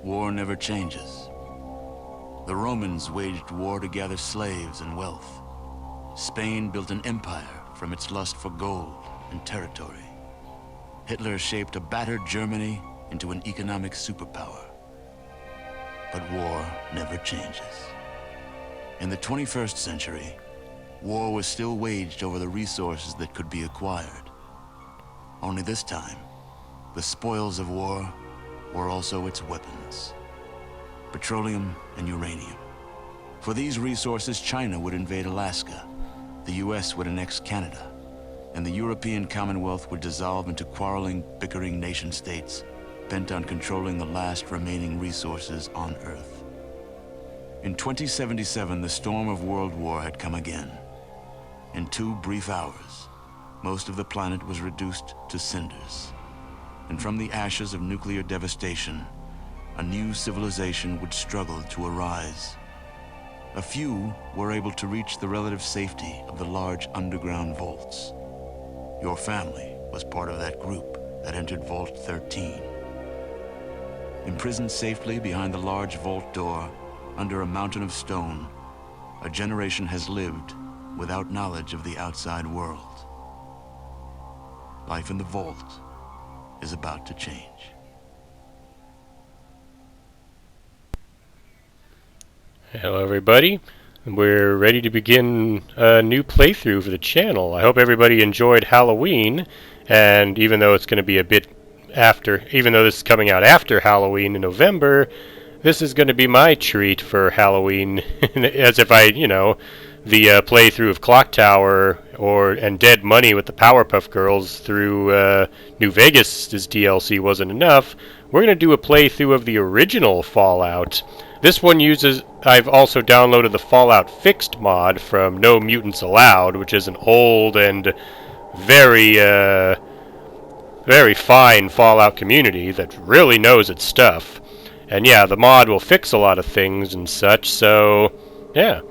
war never changes. The Romans waged war to gather slaves and wealth. Spain built an empire from its lust for gold and territory. Hitler shaped a battered Germany into an economic superpower. But war never changes. In the 21st century, war was still waged over the resources that could be acquired. Only this time, the spoils of war were also its weapons: petroleum and uranium. For these resources, China would invade Alaska, the US would annex Canada, and the European Commonwealth would dissolve into quarreling, bickering nation-states bent on controlling the last remaining resources on Earth. In 2077, the storm of World War had come again. In 2 brief hours, most of the planet was reduced to cinders. And from the ashes of nuclear devastation, a new civilization would struggle to arise. A few were able to reach the relative safety of the large underground vaults. Your family was part of that group that entered Vault 13. Imprisoned safely behind the large vault door, under a mountain of stone, a generation has lived without knowledge of the outside world. Life in the vault is about to change. Hello everybody, we're ready to begin a new playthrough for the channel. I hope everybody enjoyed Halloween, and even though it's going to be a bit after, even though this is coming out after Halloween in November, this is going to be my treat for Halloween, as if I, the playthrough of Clock Tower and Dead Money with the Powerpuff Girls through New Vegas' DLC wasn't enough. We're going to do a playthrough of the original Fallout. This one I've also downloaded the Fallout Fixed mod from No Mutants Allowed, which is an old and very, very fine Fallout community that really knows its stuff. And yeah, the mod will fix a lot of things and such, so yeah.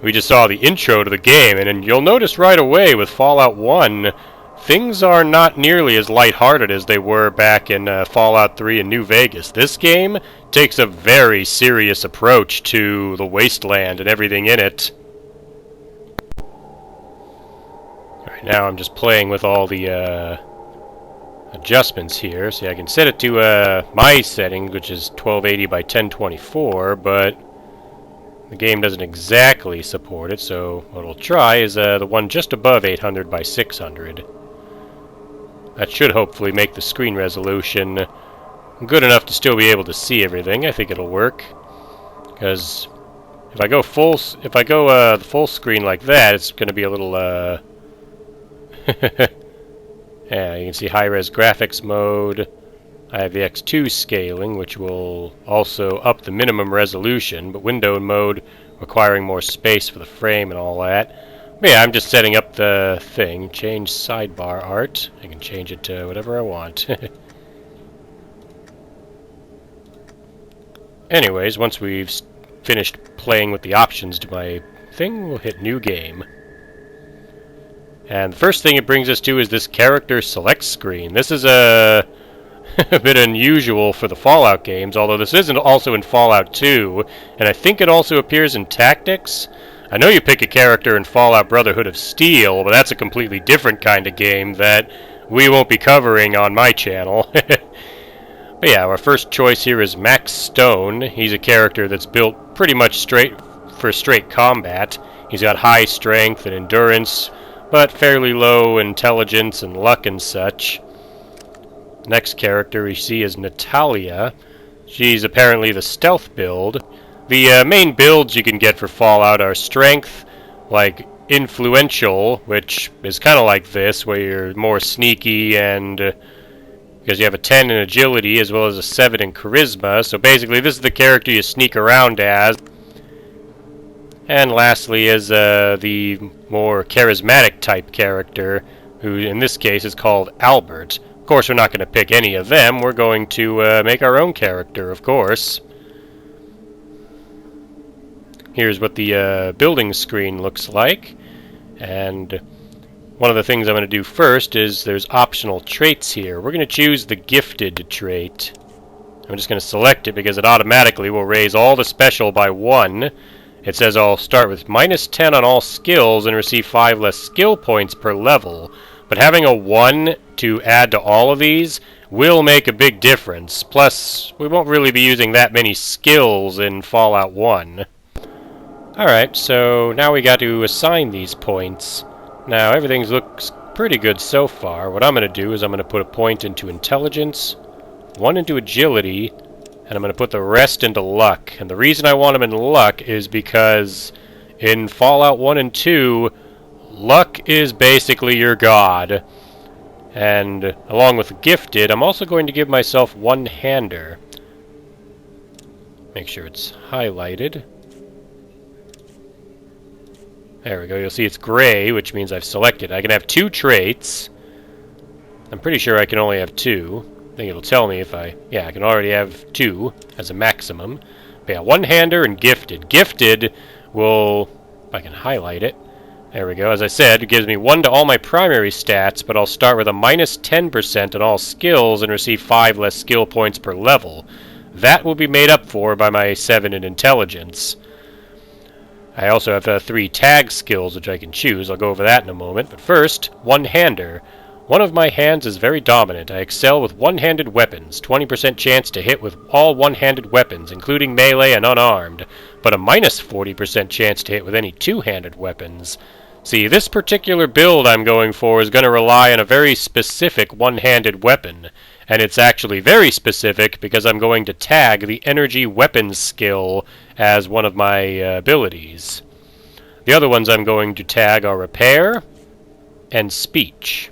We just saw the intro to the game, and you'll notice right away with Fallout 1, things are not nearly as lighthearted as they were back in Fallout 3 and New Vegas. This game takes a very serious approach to the wasteland and everything in it. Alright, now I'm just playing with all the adjustments here. See, I can set it to my setting, which is 1280 by 1024, but the game doesn't exactly support it, so what we'll try is the one just above 800 by 600. That should hopefully make the screen resolution good enough to still be able to see everything. I think it'll work, because if I go the full screen like that, it's going to be a little yeah, you can see high-res graphics mode. I have the X2 scaling, which will also up the minimum resolution, but window mode requiring more space for the frame and all that. But yeah, I'm just setting up the thing. Change sidebar art. I can change it to whatever I want. Anyways, once we've finished playing with the options to my thing, we'll hit New Game. And the first thing it brings us to is this character select screen. This is a bit unusual for the Fallout games, although this isn't also in Fallout 2, and I think it also appears in Tactics. I know you pick a character in Fallout Brotherhood of Steel, but that's a completely different kind of game that we won't be covering on my channel. But yeah, our first choice here is Max Stone. He's a character that's built pretty much straight combat. He's got high strength and endurance, but fairly low intelligence and luck and such. Next character we see is Natalia. She's apparently the stealth build. The main builds you can get for Fallout are strength, like influential, which is kind of like this, where you're more sneaky, and because you have a 10 in agility as well as a 7 in charisma. So basically this is the character you sneak around as. And lastly is the more charismatic type character, who in this case is called Albert. Of course, we're not going to pick any of them. We're going to make our own character, of course. Here's what the building screen looks like. And one of the things I'm going to do first is there's optional traits here. We're going to choose the gifted trait. I'm just going to select it because it automatically will raise all the special by 1. It says I'll start with -10 on all skills and receive 5 less skill points per level. But having a 1 to add to all of these will make a big difference. Plus, we won't really be using that many skills in Fallout 1. Alright, so now we got to assign these points. Now, everything looks pretty good so far. What I'm going to do is I'm going to put a point into intelligence, 1 into agility, and I'm going to put the rest into luck. And the reason I want them in luck is because in Fallout 1 and 2, luck is basically your god. And along with gifted, I'm also going to give myself one-hander. Make sure it's highlighted. There we go. You'll see it's gray, which means I've selected. I can have 2 traits. I'm pretty sure I can only have 2. I think it'll tell me if I... Yeah, I can already have 2 as a maximum. But yeah, one-hander and gifted. Gifted will... If I can highlight it. There we go. As I said, it gives me 1 to all my primary stats, but I'll start with a -10% on all skills and receive 5 less skill points per level. That will be made up for by my 7 in intelligence. I also have 3 tag skills which I can choose. I'll go over that in a moment. But first, one-hander. One of my hands is very dominant. I excel with one-handed weapons. 20% chance to hit with all one-handed weapons, including melee and unarmed. But a -40% chance to hit with any two-handed weapons. See, this particular build I'm going for is going to rely on a very specific one-handed weapon. And it's actually very specific because I'm going to tag the energy weapons skill as one of my abilities. The other ones I'm going to tag are repair and speech.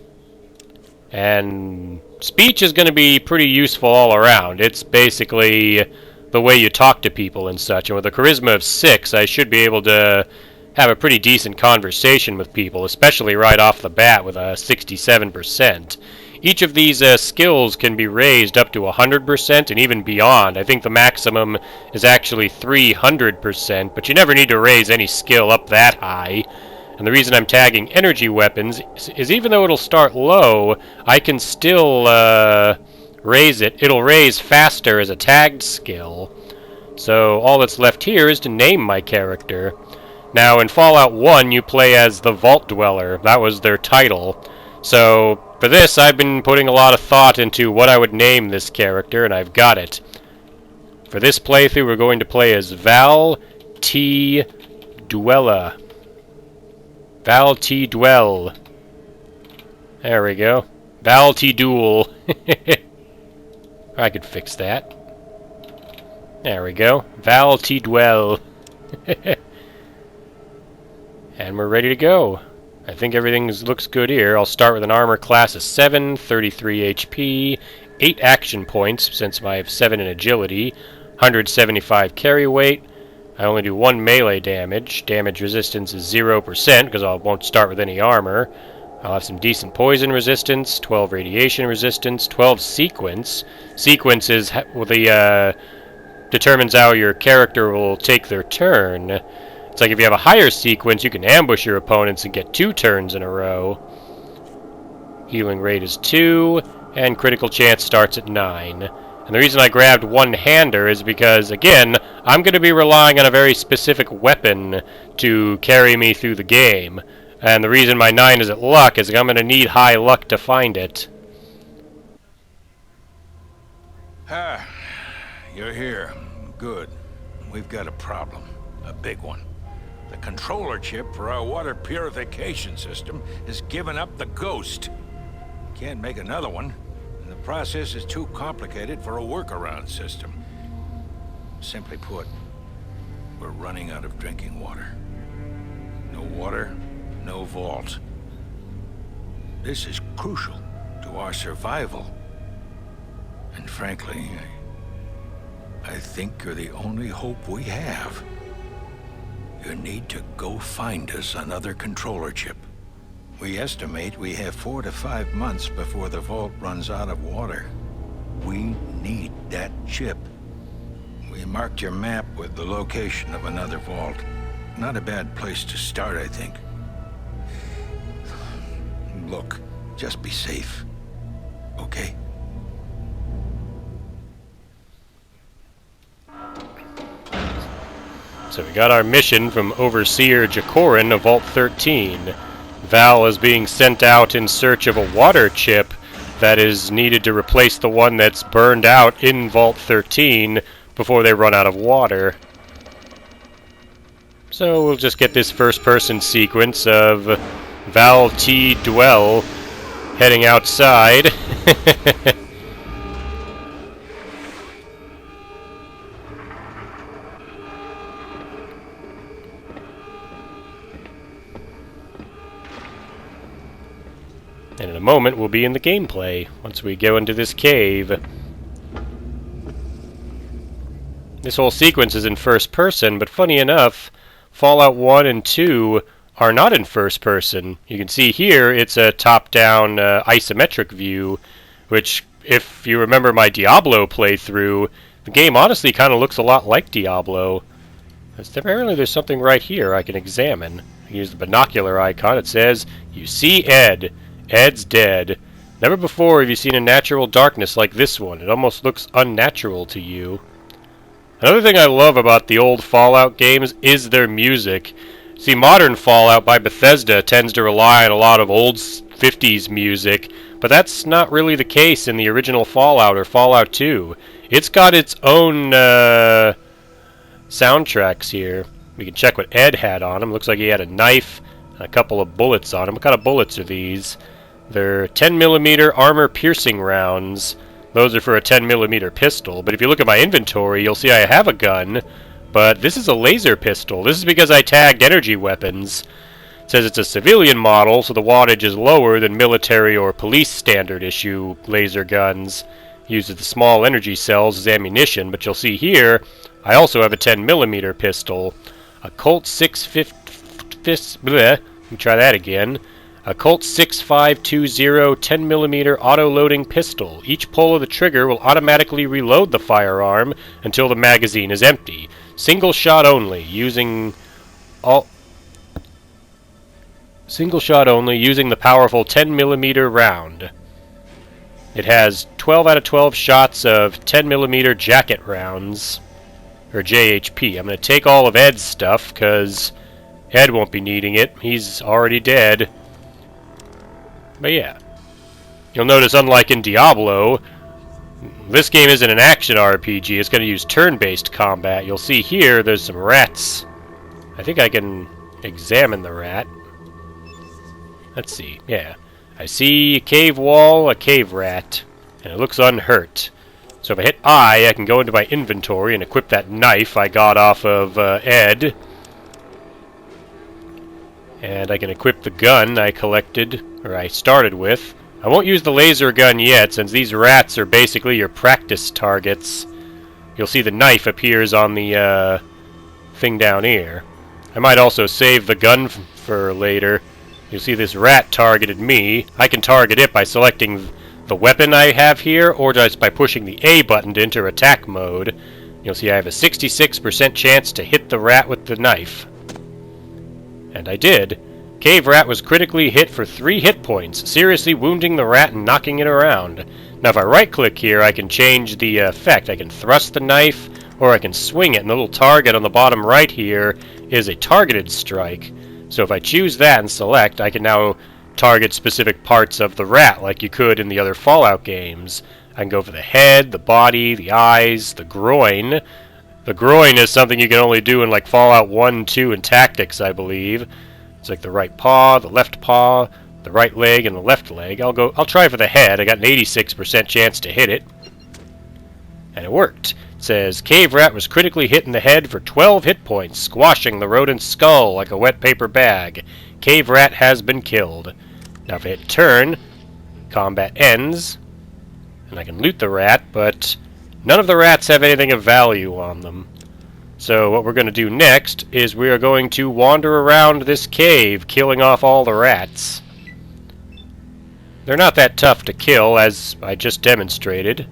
And speech is going to be pretty useful all around. It's basically the way you talk to people and such. And with a charisma of 6, I should be able to have a pretty decent conversation with people, especially right off the bat with a 67%. Each of these skills can be raised up to 100% and even beyond. I think the maximum is actually 300%, but you never need to raise any skill up that high. And the reason I'm tagging energy weapons is even though it'll start low, I can still raise it. It'll raise faster as a tagged skill. So all that's left here is to name my character. Now, in Fallout 1, you play as the Vault Dweller. That was their title. So, for this, I've been putting a lot of thought into what I would name this character, and I've got it. For this playthrough, we're going to play as Val T. Dwella. Val T. Dwel. There we go. Val T. Duel. I could fix that. There we go. Val T. Dwel. And we're ready to go. I think everything looks good here. I'll start with an armor class of 7, 33 HP, 8 action points since I have 7 in agility, 175 carry weight. I only do 1 melee damage. Damage resistance is 0% because I won't start with any armor. I'll have some decent poison resistance, 12 radiation resistance, 12 sequence. Sequence is determines how your character will take their turn. It's like if you have a higher sequence, you can ambush your opponents and get 2 turns in a row. Healing rate is 2, and critical chance starts at 9. And the reason I grabbed one-hander is because, again, I'm going to be relying on a very specific weapon to carry me through the game. And the reason my 9 is at luck is I'm going to need high luck to find it. Ah, you're here. Good. We've got a problem. A big one. The controller chip for our water purification system has given up the ghost. Can't make another one, and the process is too complicated for a workaround system. Simply put, we're running out of drinking water. No water, no vault. This is crucial to our survival. And frankly, I think you're the only hope we have. You need to go find us another controller chip. We estimate we have 4 to 5 months before the vault runs out of water. We need that chip. We marked your map with the location of another vault. Not a bad place to start, I think. Look, just be safe. Okay? So we got our mission from Overseer Jacoren of Vault 13. Val is being sent out in search of a water chip that is needed to replace the one that's burned out in Vault 13 before they run out of water. So we'll just get this first-person sequence of Val T. Dwel heading outside. And in a moment, we'll be in the gameplay once we go into this cave. This whole sequence is in first person, but funny enough, Fallout 1 and 2 are not in first person. You can see here it's a top-down isometric view, which, if you remember my Diablo playthrough, the game honestly kind of looks a lot like Diablo. Apparently there's something right here I can examine. I can use the binocular icon. It says, "You see Ed. Ed's dead. Never before have you seen a natural darkness like this one. It almost looks unnatural to you." Another thing I love about the old Fallout games is their music. See, modern Fallout by Bethesda tends to rely on a lot of old 50s music, but that's not really the case in the original Fallout or Fallout 2. It's got its own soundtracks here. We can check what Ed had on him. Looks like he had a knife and a couple of bullets on him. What kind of bullets are these? They're 10mm armor-piercing rounds. Those are for a 10mm pistol. But if you look at my inventory, you'll see I have a gun. But this is a laser pistol. This is because I tagged energy weapons. It says it's a civilian model, so the wattage is lower than military or police standard issue laser guns. Uses the small energy cells as ammunition. But you'll see here, I also have a 10mm pistol. A Colt 650... Let me try that again. A Colt 6520 10mm auto-loading pistol. Each pull of the trigger will automatically reload the firearm until the magazine is empty. Single shot only, using the powerful 10mm round. It has 12 out of 12 shots of 10mm jacket rounds, or JHP. I'm going to take all of Ed's stuff, because Ed won't be needing it. He's already dead. But yeah, you'll notice, unlike in Diablo, this game isn't an action RPG. It's going to use turn-based combat. You'll see here there's some rats. I think I can examine the rat. Let's see. Yeah, I see a cave wall, a cave rat, and it looks unhurt. So if I hit I can go into my inventory and equip that knife I got off of Ed. And I can equip the gun I collected, or I started with. I won't use the laser gun yet, since these rats are basically your practice targets. You'll see the knife appears on the thing down here. I might also save the gun for later. You'll see this rat targeted me. I can target it by selecting the weapon I have here, or just by pushing the A button to enter attack mode. You'll see I have a 66% chance to hit the rat with the knife. And I did. Cave Rat was critically hit for 3 hit points, seriously wounding the rat and knocking it around. Now if I right-click here, I can change the effect. I can thrust the knife, or I can swing it, and the little target on the bottom right here is a targeted strike. So if I choose that and select, I can now target specific parts of the rat, like you could in the other Fallout games. I can go for the head, the body, the eyes, the groin. The groin is something you can only do in like Fallout 1, 2, and Tactics, I believe. It's like the right paw, the left paw, the right leg, and the left leg. I'll try for the head. I got an 86% chance to hit it. And it worked. It says, Cave Rat was critically hit in the head for 12 hit points, squashing the rodent's skull like a wet paper bag. Cave Rat has been killed. Now if I hit turn, combat ends, and I can loot the rat, but none of the rats have anything of value on them. So what we're going to do next is we are going to wander around this cave, killing off all the rats. They're not that tough to kill, as I just demonstrated.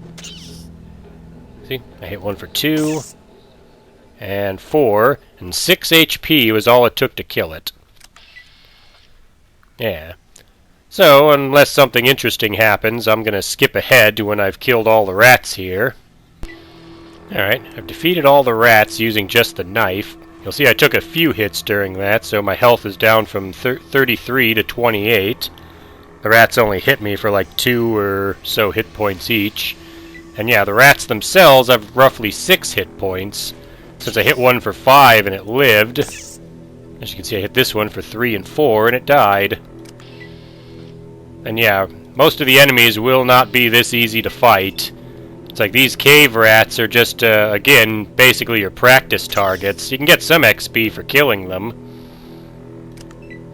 See, I hit one for 2, and 4, and 6 HP was all it took to kill it. Yeah. So, unless something interesting happens, I'm going to skip ahead to when I've killed all the rats here. Alright, I've defeated all the rats using just the knife. You'll see I took a few hits during that, so my health is down from 33 to 28. The rats only hit me for like 2 or so hit points each. And yeah, the rats themselves have roughly 6 hit points, since I hit one for 5 and it lived. As you can see, I hit this one for 3 and 4 and it died. And yeah, most of the enemies will not be this easy to fight. It's like these cave rats are just, again, basically your practice targets. You can get some XP for killing them.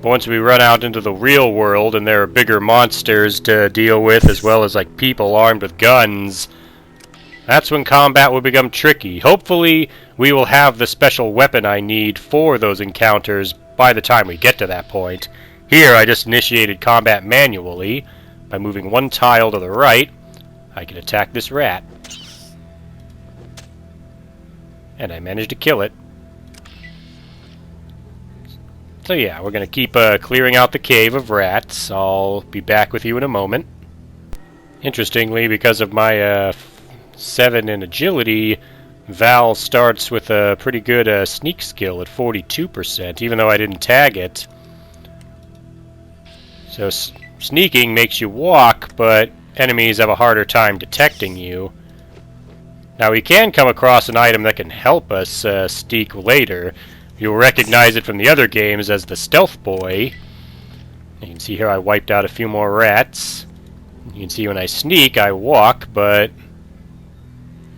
But once we run out into the real world and there are bigger monsters to deal with, as well as like people armed with guns, that's when combat will become tricky. Hopefully, we will have the special weapon I need for those encounters by the time we get to that point. Here, I just initiated combat manually. By moving one tile to the right, I can attack this rat. And I managed to kill it. So yeah, we're going to keep clearing out the cave of rats. I'll be back with you in a moment. Interestingly, because of my 7 in agility, Val starts with a pretty good sneak skill at 42%, even though I didn't tag it. So sneaking makes you walk, but enemies have a harder time detecting you. Now we can come across an item that can help us sneak later. You'll recognize it from the other games as the Stealth Boy. You can see here I wiped out a few more rats. You can see when I sneak, I walk, but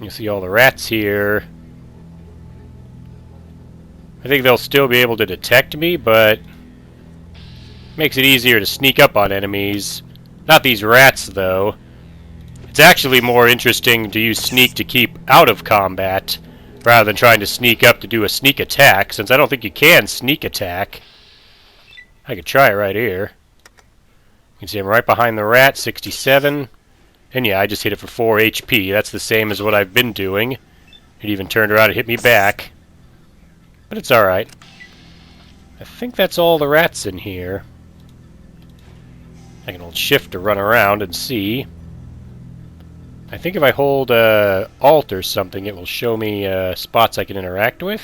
you see all the rats here. I think they'll still be able to detect me, but makes it easier to sneak up on enemies. Not these rats, though. It's actually more interesting to use sneak to keep out of combat, rather than trying to sneak up to do a sneak attack, since I don't think you can sneak attack. I could try it right here. You can see I'm right behind the rat, 67. And yeah, I just hit it for 4 HP. That's the same as what I've been doing. It even turned around and hit me back. But it's alright. I think that's all the rats in here. I can hold shift to run around and see. I think if I hold Alt or something, it will show me spots I can interact with.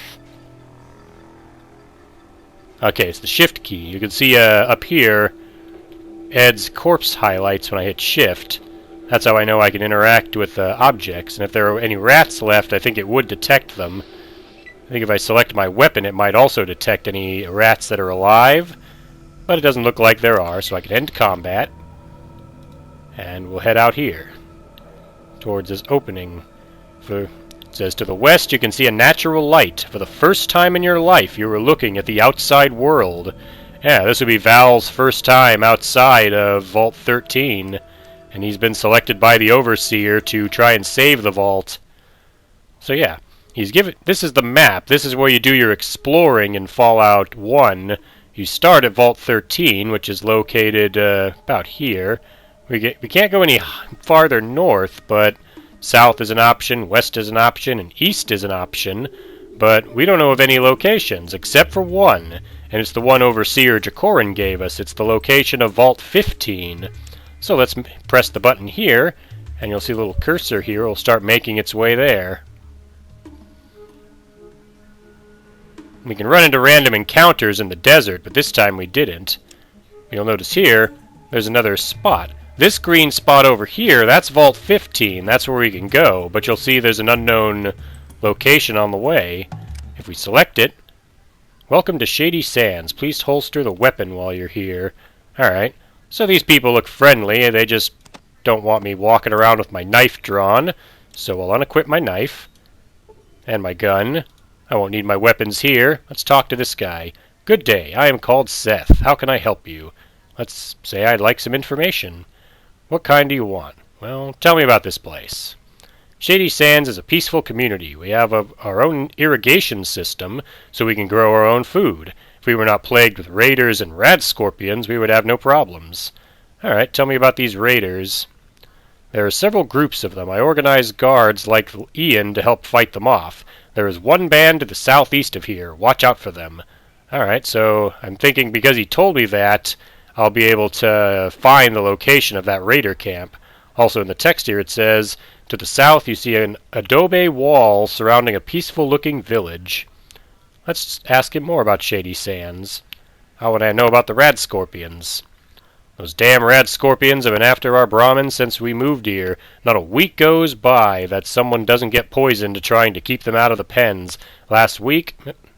Okay, it's the shift key. You can see up here, Ed's corpse highlights when I hit shift. That's how I know I can interact with objects. And if there are any rats left, I think it would detect them. I think if I select my weapon, it might also detect any rats that are alive. But it doesn't look like there are, so I can end combat. And we'll head out here, towards this opening. It says, to the west you can see a natural light. For the first time in your life, you are looking at the outside world. Yeah, this would be Val's first time outside of Vault 13. And he's been selected by the Overseer to try and save the vault. So yeah, this is the map. This is where you do your exploring in Fallout 1. You start at Vault 13, which is located about here. We can't go any farther north, but south is an option, west is an option, and east is an option. But we don't know of any locations, except for one. And it's the one Overseer Jacoren gave us. It's the location of Vault 15. So let's press the button here, and you'll see a little cursor here. It'll start making its way there. We can run into random encounters in the desert, but this time we didn't. You'll notice here, there's another spot. This green spot over here, that's Vault 15. That's where we can go, but you'll see there's an unknown location on the way. If we select it, welcome to Shady Sands. Please holster the weapon while you're here. Alright. So these people look friendly, they just don't want me walking around with my knife drawn, so I'll unequip my knife and my gun. I won't need my weapons here. Let's talk to this guy. Good day, I am called Seth. How can I help you? Let's say I'd like some information. What kind do you want? Well, tell me about this place. Shady Sands is a peaceful community. We have our own irrigation system, so we can grow our own food. If we were not plagued with raiders and rad scorpions, we would have no problems. Alright, tell me about these raiders. There are several groups of them. I organize guards like Ian to help fight them off. There is one band to the southeast of here. Watch out for them. Alright, so I'm thinking because he told me that, I'll be able to find the location of that raider camp. Also in the text here it says, to the south you see an adobe wall surrounding a peaceful-looking village. Let's ask him more about Shady Sands. How would I know about the rad scorpions? Those damn rad scorpions have been after our Brahmins since we moved here. Not a week goes by that someone doesn't get poisoned trying to keep them out of the pens. Last week...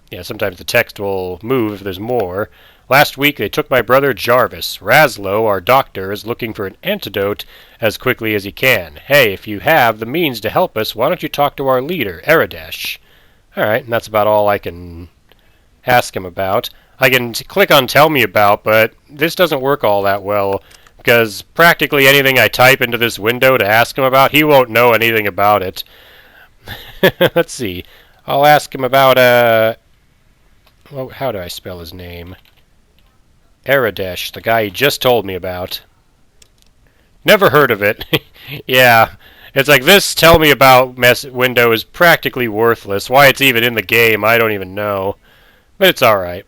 Yeah, sometimes the text will move if there's more. Last week they took my brother Jarvis. Raslo, our doctor, is looking for an antidote as quickly as he can. Hey, if you have the means to help us, why don't you talk to our leader, Aradesh? Alright, and that's about all I can ask him about. I can click on Tell Me About, but this doesn't work all that well, because practically anything I type into this window to ask him about, he won't know anything about it. Let's see. I'll ask him about, well, how do I spell his name? Aradesh, the guy he just told me about. Never heard of it. Yeah, it's like this Tell Me About window is practically worthless. Why it's even in the game, I don't even know. But it's alright.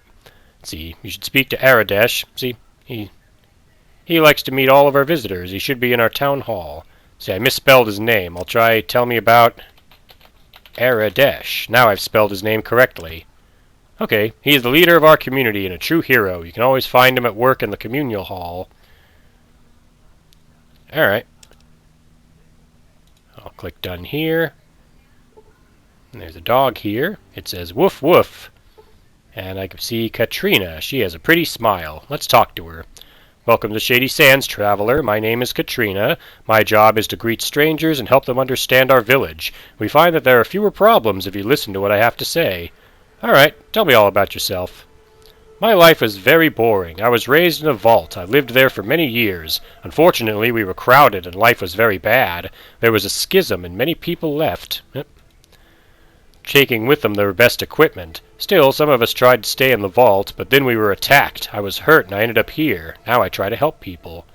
Let's see, you should speak to Aradesh. See, he likes to meet all of our visitors. He should be in our town hall. See, I misspelled his name. I'll try Tell Me About Aradesh. Now I've spelled his name correctly. Okay, he is the leader of our community and a true hero. You can always find him at work in the communal hall. Alright. I'll click done here. And there's a dog here. It says woof woof. And I can see Katrina. She has a pretty smile. Let's talk to her. Welcome to Shady Sands, traveler. My name is Katrina. My job is to greet strangers and help them understand our village. We find that there are fewer problems if you listen to what I have to say. Alright, tell me all about yourself. My life was very boring. I was raised in a vault. I lived there for many years. Unfortunately, we were crowded and life was very bad. There was a schism and many people left, taking with them their best equipment. Still, some of us tried to stay in the vault, but then we were attacked. I was hurt and I ended up here. Now I try to help people.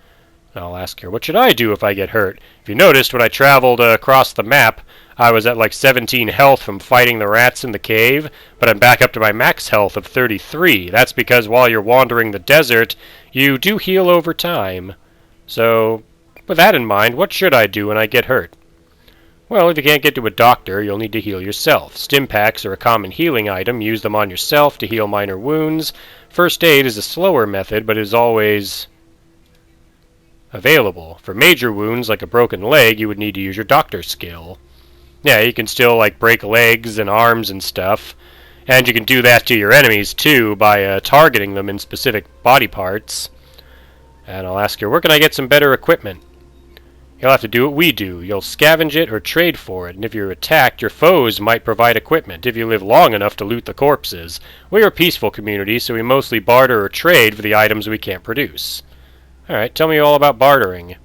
I'll ask her, what should I do if I get hurt? If you noticed, when I traveled across the map, I was at like 17 health from fighting the rats in the cave, but I'm back up to my max health of 33. That's because while you're wandering the desert, you do heal over time. So, with that in mind, what should I do when I get hurt? Well, if you can't get to a doctor, you'll need to heal yourself. Stim packs are a common healing item. Use them on yourself to heal minor wounds. First aid is a slower method, but is always available. For major wounds, like a broken leg, you would need to use your doctor's skill. Yeah, you can still, like, break legs and arms and stuff. And you can do that to your enemies, too, by targeting them in specific body parts. And I'll ask her, where can I get some better equipment? You'll have to do what we do. You'll scavenge it or trade for it, and if you're attacked, your foes might provide equipment if you live long enough to loot the corpses. We're a peaceful community, so we mostly barter or trade for the items we can't produce. Alright, tell me all about bartering.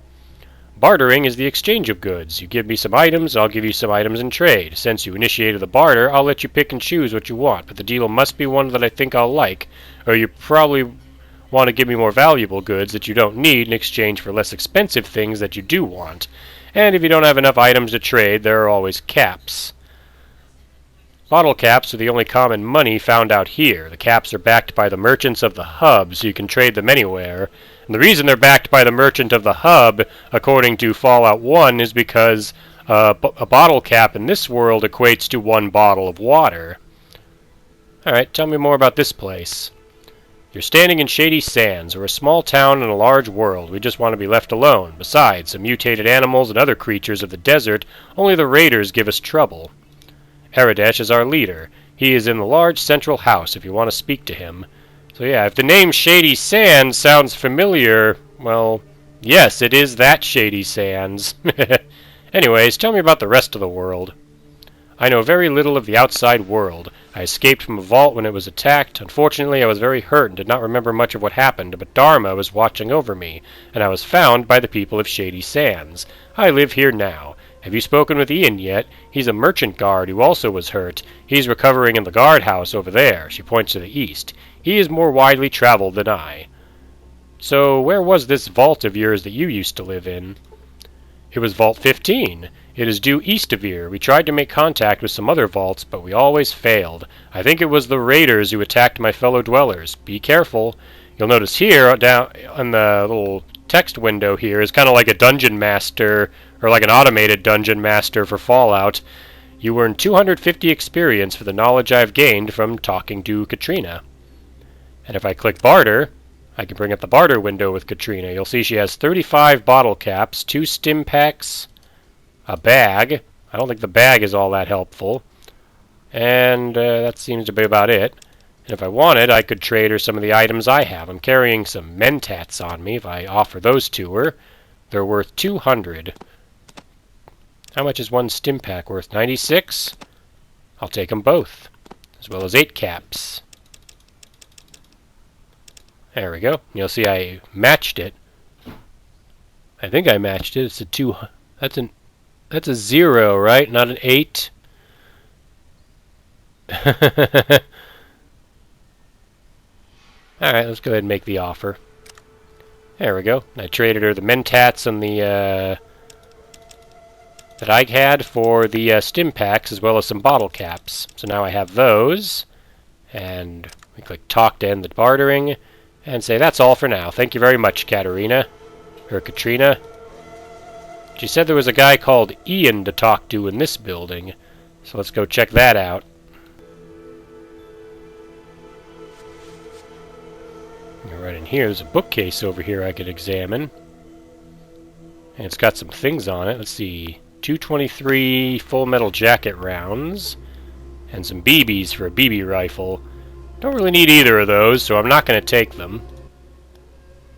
Bartering is the exchange of goods. You give me some items, I'll give you some items in trade. Since you initiated the barter, I'll let you pick and choose what you want, but the deal must be one that I think I'll like, or you probably want to give me more valuable goods that you don't need in exchange for less expensive things that you do want. And if you don't have enough items to trade, there are always caps. Bottle caps are the only common money found out here. The caps are backed by the merchants of the hub, so you can trade them anywhere. And the reason they're backed by the merchant of the hub, according to Fallout 1, is because a bottle cap in this world equates to 1 bottle of water. Alright, tell me more about this place. You're standing in Shady Sands. We're a small town in a large world. We just want to be left alone. Besides, some mutated animals and other creatures of the desert, only the raiders give us trouble. Aradesh is our leader. He is in the large central house if you want to speak to him. So yeah, if the name Shady Sands sounds familiar, well, yes, it is that Shady Sands. Anyways, tell me about the rest of the world. I know very little of the outside world. I escaped from a vault when it was attacked. Unfortunately, I was very hurt and did not remember much of what happened, but Dharma was watching over me, and I was found by the people of Shady Sands. I live here now. Have you spoken with Ian yet? He's a merchant guard who also was hurt. He's recovering in the guardhouse over there. She points to the east. He is more widely traveled than I. So, where was this vault of yours that you used to live in? It was Vault 15. It is due east of here. We tried to make contact with some other vaults, but we always failed. I think it was the raiders who attacked my fellow dwellers. Be careful. You'll notice here, down on the little text window here, is kind of like a dungeon master, or like an automated dungeon master for Fallout. You earn 250 experience for the knowledge I've gained from talking to Katrina. And if I click barter, I can bring up the barter window with Katrina. You'll see she has 35 bottle caps, 2 stim packs, a bag. I don't think the bag is all that helpful. And that seems to be about it. And if I wanted, I could trade her some of the items I have. I'm carrying some mentats on me. If I offer those to her, they're worth 200. How much is one stim pack worth? 96? I'll take them both, as well as 8 caps. There we go. You'll see I matched it. I think I matched it. It's a 2. That's a 0, right? Not an 8. Alright, let's go ahead and make the offer. There we go. I traded her the mentats and the that I had for the stim packs, as well as some bottle caps. So now I have those, and we click talk to end the bartering, and say that's all for now. Thank you very much, Katrina. She said there was a guy called Ian to talk to in this building, so let's go check that out. Right in here, there's a bookcase over here I could examine. And it's got some things on it. Let's see. 223 full metal jacket rounds. And some BBs for a BB rifle. Don't really need either of those, so I'm not going to take them.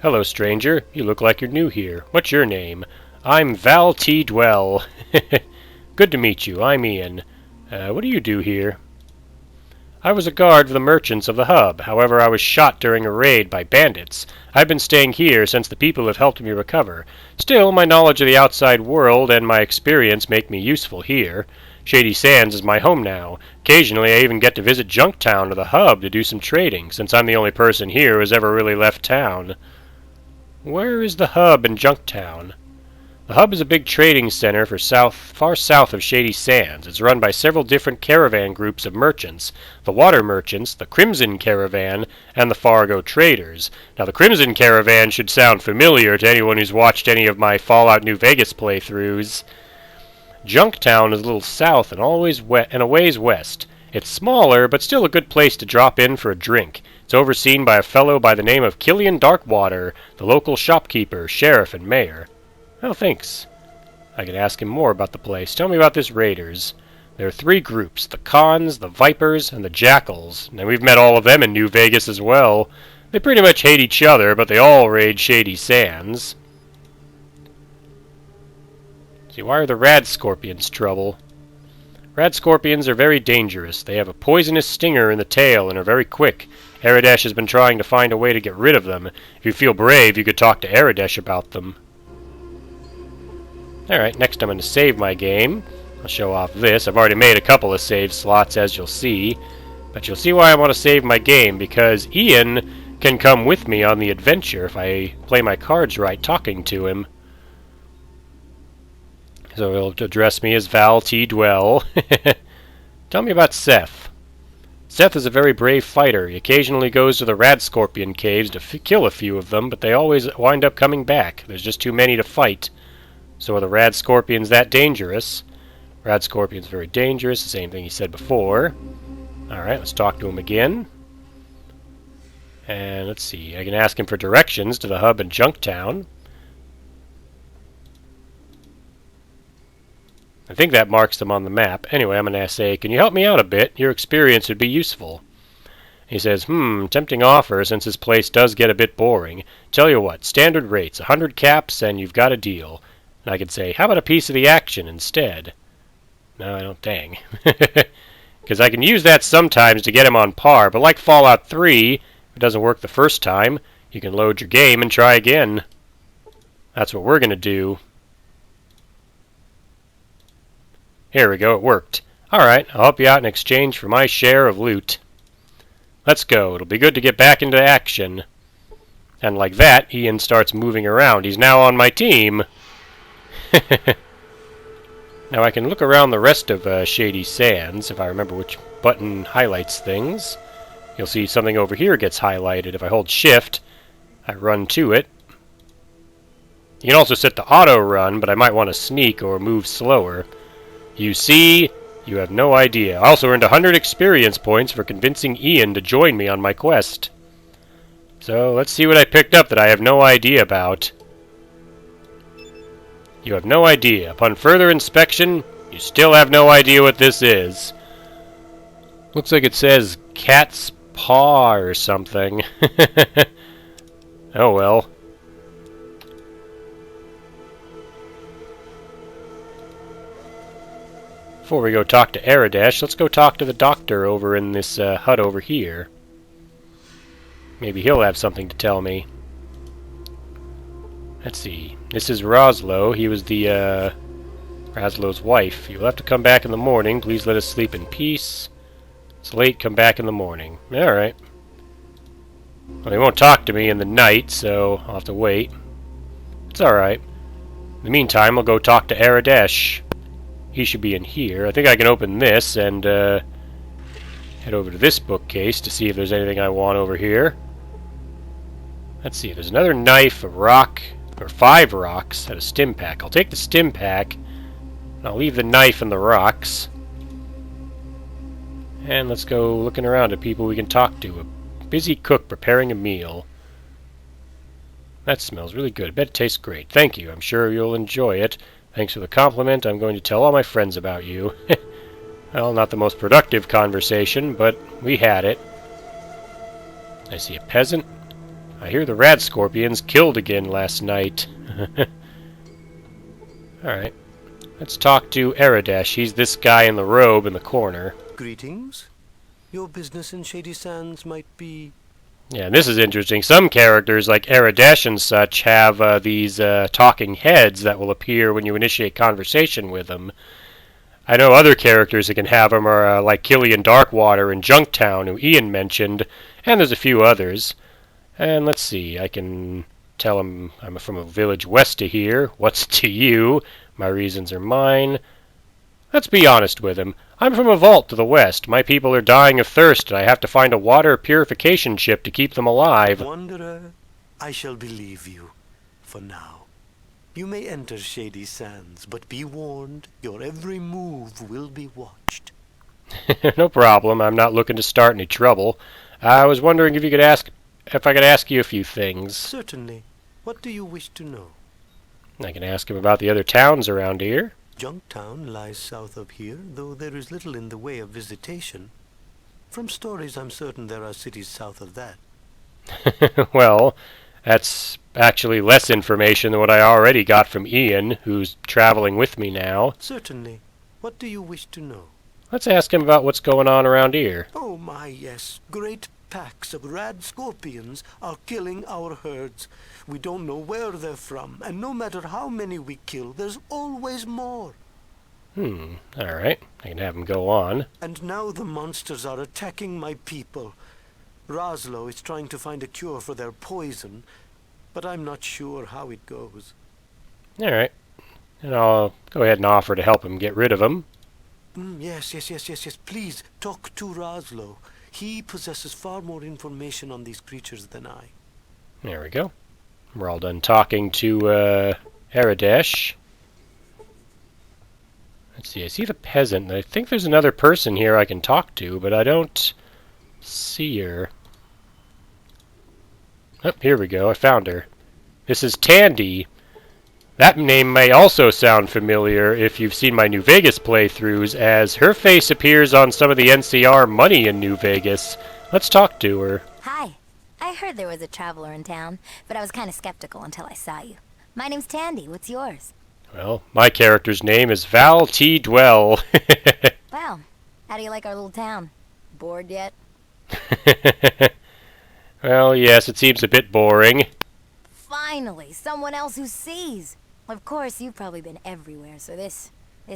Hello, stranger. You look like you're new here. What's your name? I'm Val T. Dwel. Good to meet you. I'm Ian. What do you do here? I was a guard for the merchants of the hub. However, I was shot during a raid by bandits. I've been staying here since the people have helped me recover. Still, my knowledge of the outside world and my experience make me useful here. Shady Sands is my home now. Occasionally, I even get to visit Junktown or the hub to do some trading, since I'm the only person here who has ever really left town. Where is the hub in Junktown? The hub is a big trading center for far south of Shady Sands. It's run by several different caravan groups of merchants. The Water Merchants, the Crimson Caravan, and the Fargo Traders. Now, the Crimson Caravan should sound familiar to anyone who's watched any of my Fallout New Vegas playthroughs. Junktown is a little south and a ways west. It's smaller, but still a good place to drop in for a drink. It's overseen by a fellow by the name of Killian Darkwater, the local shopkeeper, sheriff, and mayor. Oh, thanks. I can ask him more about the place. Tell me about this Raiders. There are 3 groups, the Cons, the Vipers, and the Jackals. Now, we've met all of them in New Vegas as well. They pretty much hate each other, but they all raid Shady Sands. See, why are the Rad Scorpions trouble? Rad Scorpions are very dangerous. They have a poisonous stinger in the tail and are very quick. Aradesh has been trying to find a way to get rid of them. If you feel brave, you could talk to Aradesh about them. Alright, next I'm going to save my game. I'll show off this. I've already made a couple of save slots, as you'll see. But you'll see why I want to save my game, because Ian can come with me on the adventure if I play my cards right talking to him. So he'll address me as Val T. Dwel. Tell me about Seth. Seth is a very brave fighter. He occasionally goes to the Rad Scorpion caves to kill a few of them, but they always wind up coming back. There's just too many to fight. So are the Rad Scorpions that dangerous? Rad Scorpion's very dangerous, the same thing he said before. Alright, let's talk to him again. And let's see, I can ask him for directions to the hub in Junktown. I think that marks them on the map. Anyway, I'm going to say, can you help me out a bit? Your experience would be useful. He says, tempting offer since this place does get a bit boring. Tell you what, standard rates, 100 caps, and you've got a deal. And I could say, how about a piece of the action instead? No, I don't, dang. Because I can use that sometimes to get him on par, but like Fallout 3, if it doesn't work the first time, you can load your game and try again. That's what we're going to do. Here we go, it worked. Alright, I'll help you out in exchange for my share of loot. Let's go, it'll be good to get back into action. And like that, Ian starts moving around. He's now on my team. Now I can look around the rest of Shady Sands, if I remember which button highlights things. You'll see something over here gets highlighted. If I hold shift, I run to it. You can also set the auto run, but I might want to sneak or move slower. You You have no idea. I also earned 100 experience points for convincing Ian to join me on my quest. So, let's see what I picked up that I have no idea about. You have no idea. Upon further inspection, you still have no idea what this is. Looks like it says cat's paw or something. Oh well. Before we go talk to Aradesh, let's go talk to the doctor over in this hut over here. Maybe he'll have something to tell me. Let's see. This is Roslo. He was the, Roslo's wife. You'll have to come back in the morning. Please let us sleep in peace. It's late. Come back in the morning. Alright. Well, he won't talk to me in the night, so I'll have to wait. It's alright. In the meantime, I'll go talk to Aradesh. He should be in here. I think I can open this and head over to this bookcase to see if there's anything I want over here. Let's see. There's another knife, a rock, or 5 rocks, and a stim pack. I'll take the stim pack, and I'll leave the knife and the rocks. And let's go looking around at people we can talk to. A busy cook preparing a meal. That smells really good. I bet it tastes great. Thank you. I'm sure you'll enjoy it. Thanks for the compliment. I'm going to tell all my friends about you. Well, not the most productive conversation, but we had it. I see a peasant. I hear the rat scorpions killed again last night. Alright. Let's talk to Aradesh. He's this guy in the robe in the corner. Greetings. Your business in Shady Sands might be... Yeah, this is interesting. Some characters, like Aradesh and such, have these talking heads that will appear when you initiate conversation with them. I know other characters that can have them are like Killian Darkwater in Junktown, who Ian mentioned, and there's a few others. And let's see, I can tell him I'm from a village west of here. What's to you? My reasons are mine. Let's be honest with him. I'm from a vault to the west. My people are dying of thirst, and I have to find a water purification ship to keep them alive. Wanderer, I shall believe you, for now. You may enter Shady Sands, but be warned, your every move will be watched. No problem. I'm not looking to start any trouble. I was wondering if I could ask you a few things. Certainly. What do you wish to know? I can ask him about the other towns around here. Junktown lies south of here, though there is little in the way of visitation. From stories, I'm certain there are cities south of that. Well, that's actually less information than what I already got from Ian, who's traveling with me now. Certainly. What do you wish to know? Let's ask him about what's going on around here. Oh my, yes. Great packs of rad scorpions are killing our herds. We don't know where they're from, and no matter how many we kill, there's always more. Alright. I can have him go on. And now the monsters are attacking my people. Roslo is trying to find a cure for their poison, but I'm not sure how it goes. Alright. And I'll go ahead and offer to help him get rid of them. Yes. Please, talk to Roslo. He possesses far more information on these creatures than I. There we go. We're all done talking to Aradesh. Let's see, I see the peasant. I think there's another person here I can talk to, but I don't see her. Oh, here we go. I found her. This is Tandy. That name may also sound familiar if you've seen my New Vegas playthroughs, as her face appears on some of the NCR money in New Vegas. Let's talk to her. Hi. I heard there was a traveler in town, but I was kind of skeptical until I saw you. My name's Tandy. What's yours? Well, my character's name is Val T. Dwel. Well, how do you like our little town? Bored yet? Well, yes, it seems a bit boring. Finally, someone else who sees. Of course, you've probably been everywhere, so this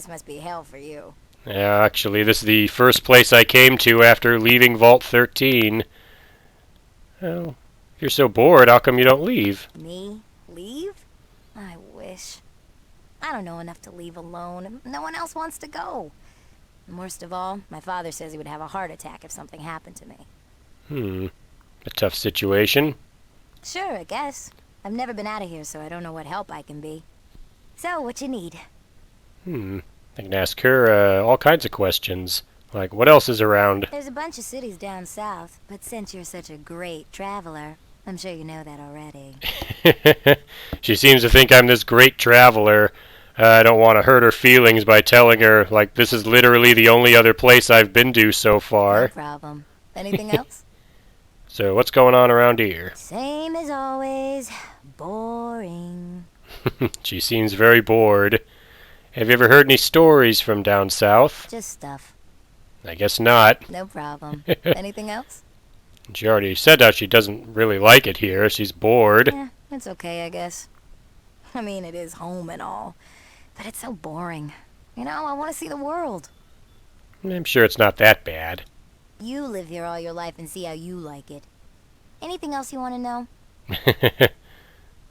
must be hell for you. Yeah, actually, this is the first place I came to after leaving Vault 13. Well, if you're so bored, how come you don't leave? Me? Leave? I wish. I don't know enough to leave alone. No one else wants to go. And worst of all, my father says he would have a heart attack if something happened to me. A tough situation. Sure, I guess. I've never been out of here, so I don't know what help I can be. So, what you need? I can ask her all kinds of questions. Like, what else is around? There's a bunch of cities down south, but since you're such a great traveler, I'm sure you know that already. She seems to think I'm this great traveler. I don't want to hurt her feelings by telling her, like, this is literally the only other place I've been to so far. No problem. Anything else? So, what's going on around here? Same as always. Boring. She seems very bored. Have you ever heard any stories from down south? Just stuff. I guess not. No problem. Anything else? She already said that she doesn't really like it here. She's bored. Yeah, it's okay, I guess. I mean, it is home and all, but it's so boring. You know, I want to see the world. I'm sure it's not that bad. You live here all your life and see how you like it. Anything else you want to know?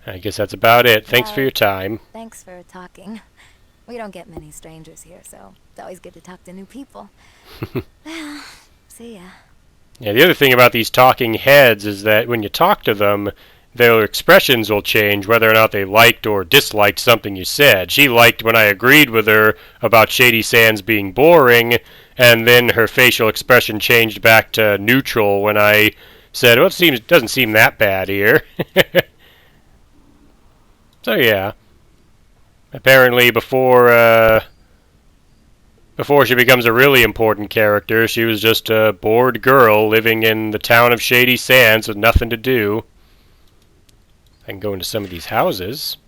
I guess that's about it. Thanks for your time. Thanks for talking. We don't get many strangers here, so it's always good to talk to new people. Well, see ya. Yeah, the other thing about these talking heads is that when you talk to them, their expressions will change whether or not they liked or disliked something you said. She liked when I agreed with her about Shady Sands being boring, and then her facial expression changed back to neutral when I said, well, it doesn't seem that bad here. So yeah. Apparently before she becomes a really important character, she was just a bored girl living in the town of Shady Sands with nothing to do. I can go into some of these houses.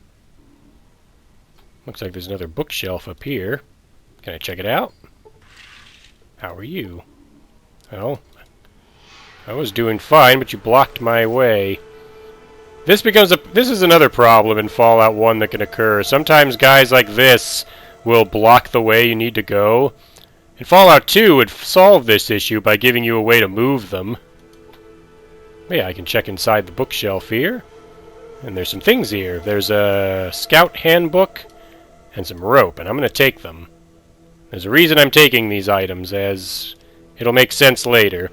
Looks like there's another bookshelf up here. Can I check it out? How are you? Well, I was doing fine, but you blocked my way. This is another problem in Fallout 1 that can occur. Sometimes guys like this will block the way you need to go. In Fallout 2 would solve this issue by giving you a way to move them. Yeah, I can check inside the bookshelf here. And there's some things here. There's a scout handbook and some rope, and I'm going to take them. There's a reason I'm taking these items, as it'll make sense later.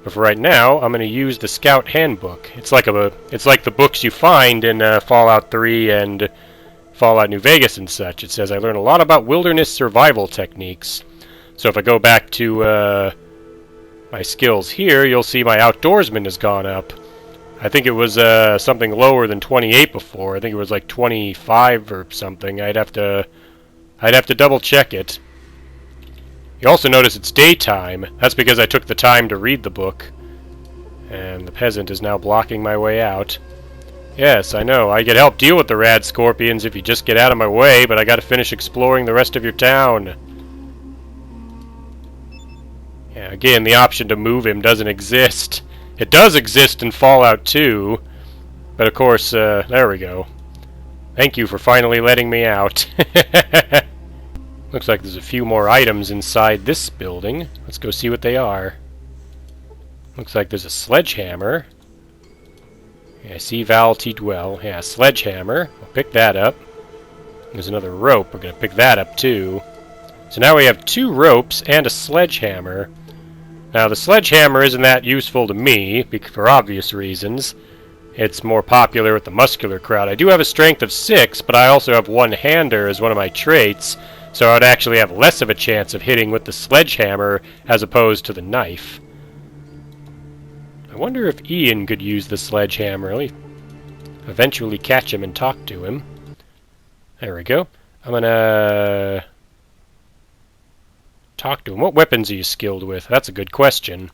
But for right now, I'm going to use the scout handbook. It's like the books you find in Fallout 3 and Fallout New Vegas and such. It says I learn a lot about wilderness survival techniques. So if I go back to my skills here, you'll see my outdoorsman has gone up. I think it was something lower than 28 before. I think it was like 25 or something. I'd have to double check it. You also notice it's daytime. That's because I took the time to read the book. And the peasant is now blocking my way out. Yes, I know. I could help deal with the rad scorpions if you just get out of my way, but I gotta finish exploring the rest of your town. Yeah, again, the option to move him doesn't exist. It does exist in Fallout 2, but of course, there we go. Thank you for finally letting me out. Looks like there's a few more items inside this building. Let's go see what they are. Looks like there's a sledgehammer. Yeah, I see Val T. Dwel. Yeah, sledgehammer. We'll pick that up. There's another rope. We're going to pick that up too. So now we have 2 ropes and a sledgehammer. Now the sledgehammer isn't that useful to me, for obvious reasons. It's more popular with the muscular crowd. I do have a strength of 6, but I also have one-hander as one of my traits, so I would actually have less of a chance of hitting with the sledgehammer as opposed to the knife. I wonder if Ian could use the sledgehammer. I'll eventually catch him and talk to him. There we go. I'm gonna talk to him. What weapons are you skilled with? That's a good question.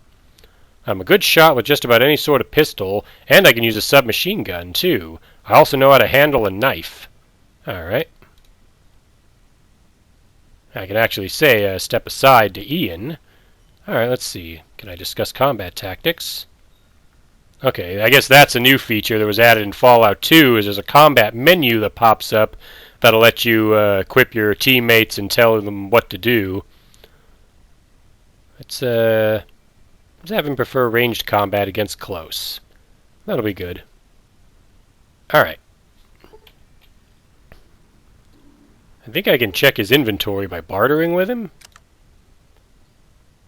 I'm a good shot with just about any sort of pistol, and I can use a submachine gun, too. I also know how to handle a knife. Alright. I can actually say step aside to Ian. Alright, let's see. Can I discuss combat tactics? Okay, I guess that's a new feature that was added in Fallout 2, is there's a combat menu that pops up that'll let you equip your teammates and tell them what to do. Let's have him prefer ranged combat against close. That'll be good. Alright. I think I can check his inventory by bartering with him.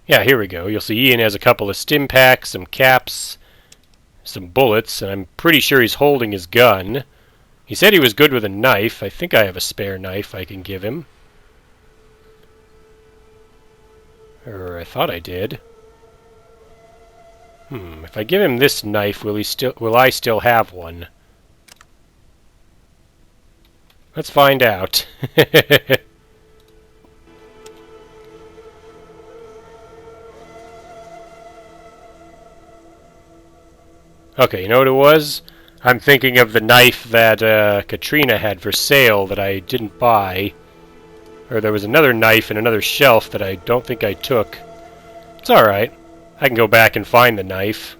Yeah, here we go. You'll see Ian has a couple of stim packs, some caps, some bullets, and I'm pretty sure he's holding his gun. He said he was good with a knife. I think I have a spare knife I can give him. Or I thought I did. If I give him this knife, will I still have one? Let's find out. Okay, you know what it was? I'm thinking of the knife that Katrina had for sale that I didn't buy. Or there was another knife in another shelf that I don't think I took. It's alright. I can go back and find the knife.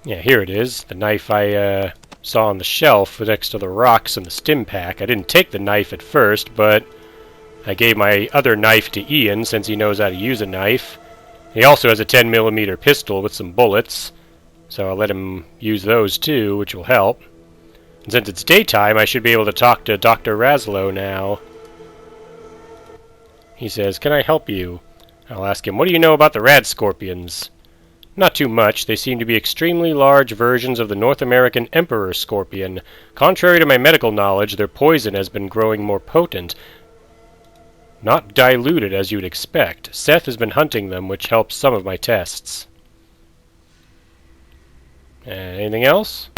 Yeah, here it is. The knife I saw on the shelf next to the rocks and the stim pack. I didn't take the knife at first, but I gave my other knife to Ian since he knows how to use a knife. He also has a 10mm pistol with some bullets, so I'll let him use those too, which will help. And since it's daytime, I should be able to talk to Dr. Raslow now. He says, "Can I help you?" I'll ask him, "What do you know about the rad scorpions?" "Not too much. They seem to be extremely large versions of the North American emperor scorpion. Contrary to my medical knowledge, their poison has been growing more potent. Not diluted as you'd expect. Seth has been hunting them, which helps some of my tests." Anything else?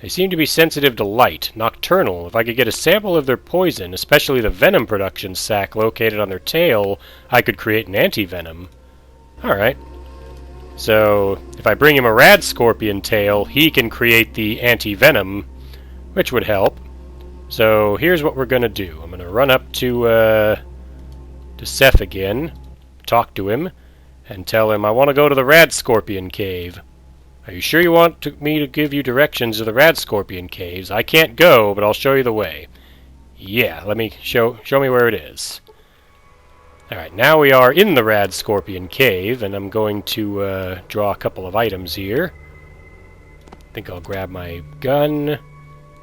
"They seem to be sensitive to light, nocturnal. If I could get a sample of their poison, especially the venom production sac located on their tail, I could create an anti-venom." Alright. So, if I bring him a rad scorpion tail, he can create the anti-venom, which would help. So, here's what we're going to do. I'm going to run up to Seth again, talk to him, and tell him I want to go to the rad scorpion cave. "Are you sure you want me to give you directions to the rad scorpion caves? I can't go, but I'll show you the way." "Yeah, let me show me where it is." Alright, now we are in the rad scorpion cave, and I'm going to draw a couple of items here. I think I'll grab my gun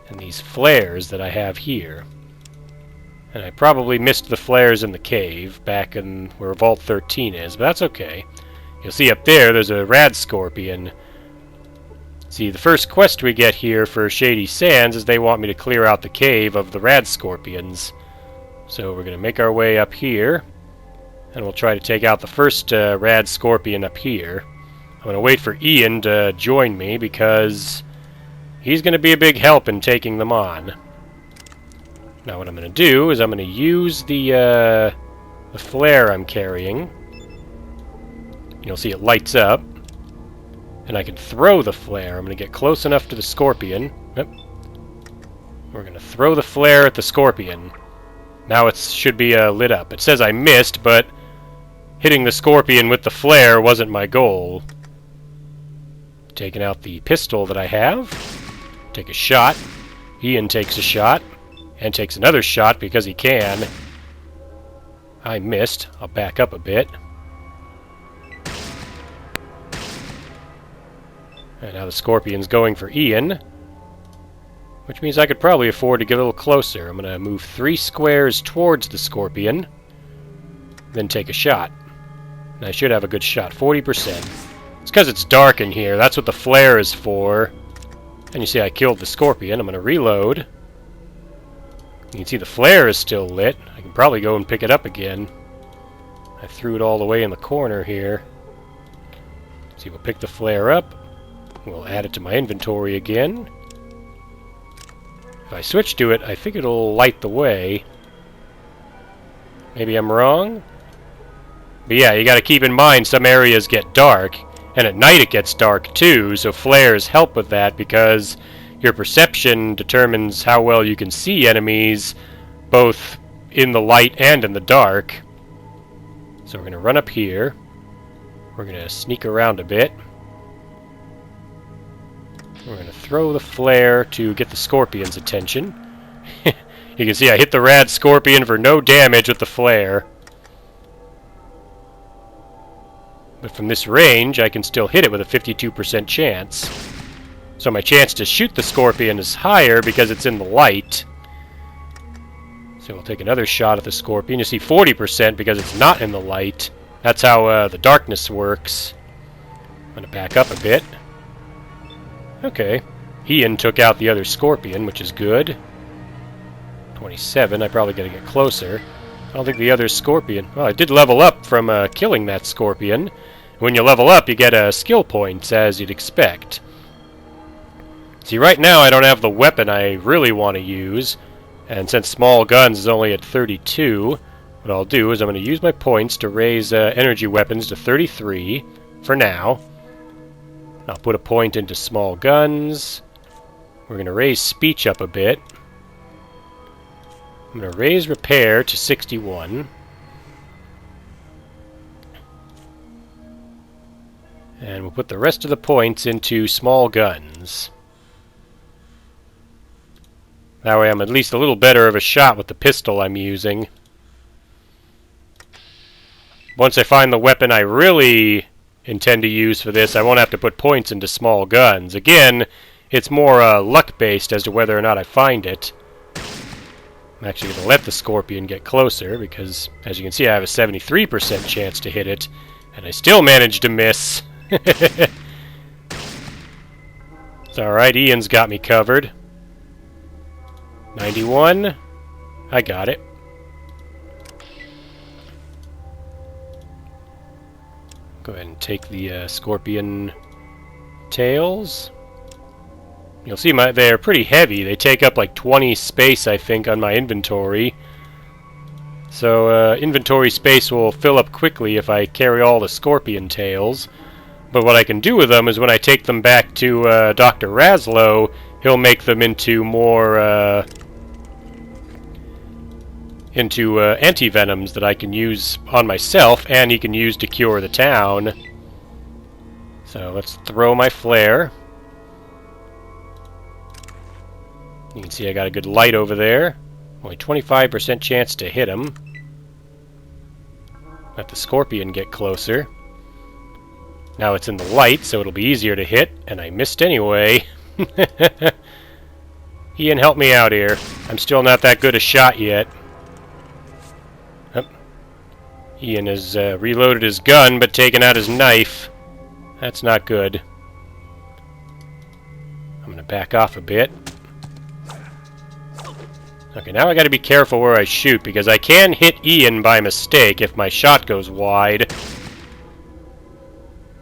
and these flares that I have here. And I probably missed the flares in the cave, back in where Vault 13 is, but that's okay. You'll see up there's a rad scorpion. See, the first quest we get here for Shady Sands is they want me to clear out the cave of the rad scorpions. So we're going to make our way up here, and we'll try to take out the first rad scorpion up here. I'm going to wait for Ian to join me because he's going to be a big help in taking them on. Now what I'm going to do is I'm going to use the flare I'm carrying. You'll see it lights up. And I can throw the flare. I'm going to get close enough to the scorpion. Yep. We're going to throw the flare at the scorpion. Now it should be lit up. It says I missed, but hitting the scorpion with the flare wasn't my goal. Taking out the pistol that I have. Take a shot. Ian takes a shot. And takes another shot because he can. I missed. I'll back up a bit. And now the scorpion's going for Ian, which means I could probably afford to get a little closer. I'm going to move 3 squares towards the scorpion, then take a shot. And I should have a good shot, 40%. It's because it's dark in here. That's what the flare is for. And you see I killed the scorpion. I'm going to reload. You can see the flare is still lit. I can probably go and pick it up again. I threw it all the way in the corner here. See, we'll pick the flare up. We'll add it to my inventory again. If I switch to it, I think it'll light the way. Maybe I'm wrong? But yeah, you gotta keep in mind some areas get dark, and at night it gets dark too, so flares help with that because your perception determines how well you can see enemies, both in the light and in the dark. So we're gonna run up here. We're gonna sneak around a bit. We're going to throw the flare to get the scorpion's attention. You can see I hit the rad scorpion for no damage with the flare. But from this range, I can still hit it with a 52% chance. So my chance to shoot the scorpion is higher because it's in the light. So we'll take another shot at the scorpion. You see 40% because it's not in the light. That's how the darkness works. I'm going to back up a bit. Okay. Ian took out the other scorpion, which is good. 27. I probably gotta get closer. I don't think the other scorpion... Well, I did level up from killing that scorpion. When you level up, you get skill points, as you'd expect. See, right now I don't have the weapon I really want to use. And since small guns is only at 32, what I'll do is I'm going to use my points to raise energy weapons to 33 for now. I'll put a point into small guns. We're going to raise speech up a bit. I'm going to raise repair to 61. And we'll put the rest of the points into small guns. That way I'm at least a little better of a shot with the pistol I'm using. Once I find the weapon I really intend to use for this, I won't have to put points into small guns. Again, it's more luck-based as to whether or not I find it. I'm actually going to let the scorpion get closer, because, as you can see, I have a 73% chance to hit it, and I still managed to miss. It's alright, Ian's got me covered. 91. I got it. Go ahead and take the scorpion tails. You'll see they're pretty heavy. They take up like 20 space, I think, on my inventory. So inventory space will fill up quickly if I carry all the scorpion tails. But what I can do with them is when I take them back to Dr. Raslow, he'll make them into more anti-venoms that I can use on myself, and he can use to cure the town. So let's throw my flare. You can see I got a good light over there. Only 25% chance to hit him. Let the scorpion get closer. Now it's in the light, so it'll be easier to hit, and I missed anyway. Ian, help me out here. I'm still not that good a shot yet. Ian has reloaded his gun, but taken out his knife. That's not good. I'm going to back off a bit. Okay, now I got to be careful where I shoot, because I can hit Ian by mistake if my shot goes wide.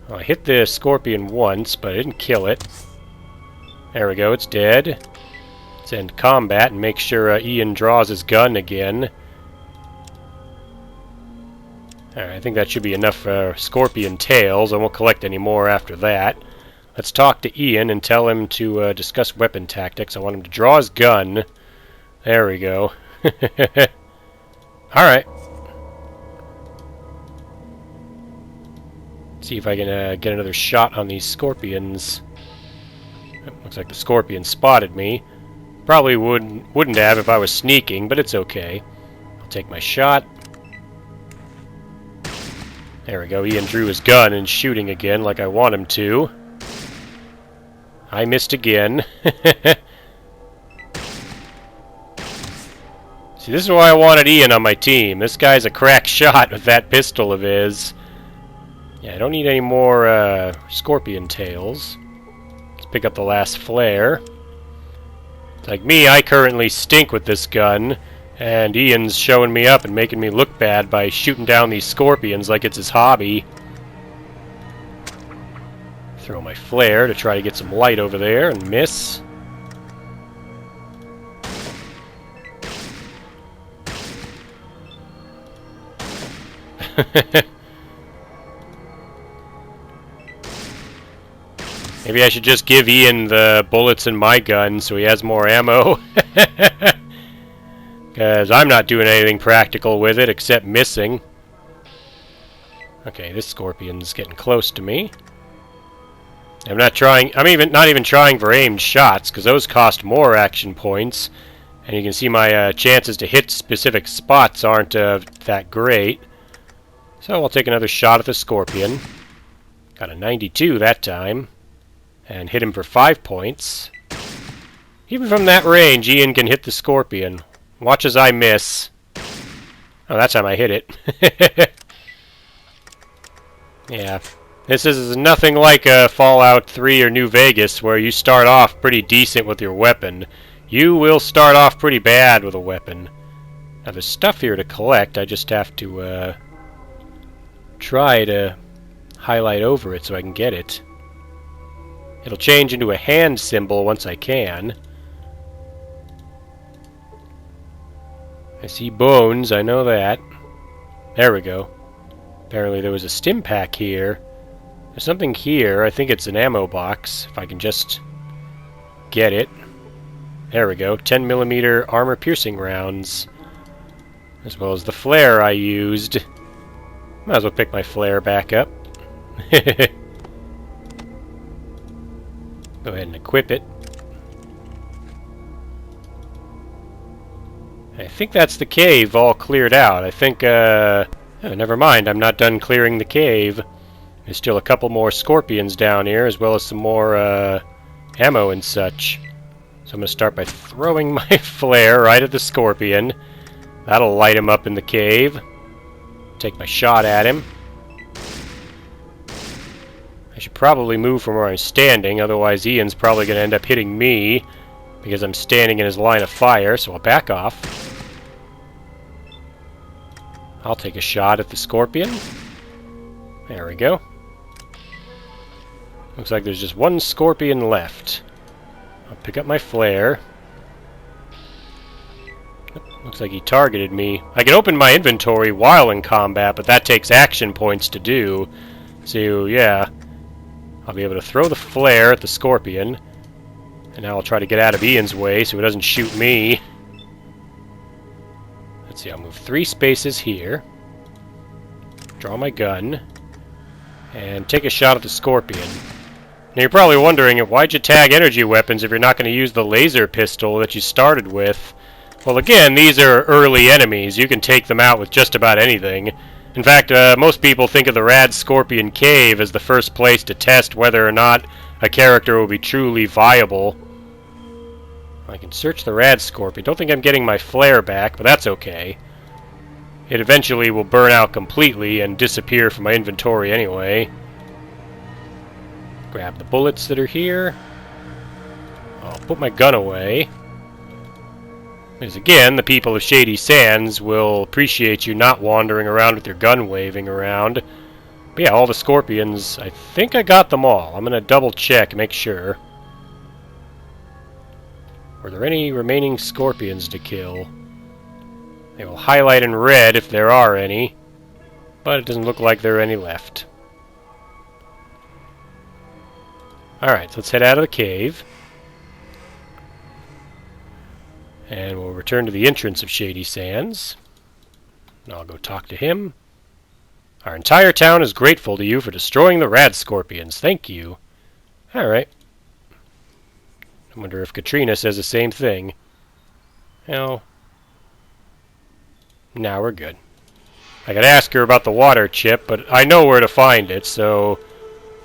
Well, I hit the scorpion once, but I didn't kill it. There we go, it's dead. Let's end combat and make sure Ian draws his gun again. Alright, I think that should be enough for scorpion tails. I won't collect any more after that. Let's talk to Ian and tell him to discuss weapon tactics. I want him to draw his gun. There we go. Alright. See if I can get another shot on these scorpions. Looks like the scorpion spotted me. Probably wouldn't have if I was sneaking, but it's okay. I'll take my shot. There we go. Ian drew his gun and shooting again like I want him to. I missed again. See, this is why I wanted Ian on my team. This guy's a crack shot with that pistol of his. Yeah, I don't need any more scorpion tails. Let's pick up the last flare. Like me, I currently stink with this gun. And Ian's showing me up and making me look bad by shooting down these scorpions like it's his hobby. Throw my flare to try to get some light over there and miss. Maybe I should just give Ian the bullets in my gun so he has more ammo. Because I'm not doing anything practical with it except missing. Okay, this scorpion's getting close to me. I'm not even trying for aimed shots, because those cost more action points. And you can see my chances to hit specific spots aren't that great. So I'll take another shot at the scorpion. Got a 92 that time. And hit him for 5 points. Even from that range, Ian can hit the scorpion. Watch as I miss. Oh, that time I hit it. Yeah. This is nothing like Fallout 3 or New Vegas, where you start off pretty decent with your weapon. You will start off pretty bad with a weapon. Now there's stuff here to collect, I just have to try to highlight over it so I can get it. It'll change into a hand symbol once I can. I see bones, I know that. There we go. Apparently there was a stim pack here. There's something here, I think it's an ammo box, if I can just get it. There we go, 10mm armor-piercing rounds. As well as the flare I used. Might as well pick my flare back up. Go ahead and equip it. I think that's the cave all cleared out. I think, oh, never mind, I'm not done clearing the cave. There's still a couple more scorpions down here, as well as some more, ammo and such. So I'm going to start by throwing my flare right at the scorpion. That'll light him up in the cave. Take my shot at him. I should probably move from where I'm standing, otherwise Ian's probably going to end up hitting me, because I'm standing in his line of fire, so I'll back off. I'll take a shot at the scorpion. There we go. Looks like there's just one scorpion left. I'll pick up my flare. Looks like he targeted me. I can open my inventory while in combat, but that takes action points to do. So, yeah. I'll be able to throw the flare at the scorpion. And now I'll try to get out of Ian's way so he doesn't shoot me. Let's see, I'll move 3 spaces here. Draw my gun. And take a shot at the scorpion. Now you're probably wondering, why'd you tag energy weapons if you're not going to use the laser pistol that you started with? Well, again, these are early enemies. You can take them out with just about anything. In fact, most people think of the Rad Scorpion Cave as the first place to test whether or not a character will be truly viable. I can search the Rad Scorpion. Don't think I'm getting my flare back, but that's okay. It eventually will burn out completely and disappear from my inventory anyway. Grab the bullets that are here. I'll put my gun away. Because again, the people of Shady Sands will appreciate you not wandering around with your gun waving around. But yeah, all the scorpions, I think I got them all. I'm going to double check and make sure. Were there any remaining scorpions to kill? They will highlight in red if there are any. But it doesn't look like there are any left. Alright, so let's head out of the cave. And we'll return to the entrance of Shady Sands. And I'll go talk to him. Our entire town is grateful to you for destroying the Rad Scorpions. Thank you. Alright. I wonder if Katrina says the same thing. Well, now we're good. I could ask her about the water chip, but I know where to find it, so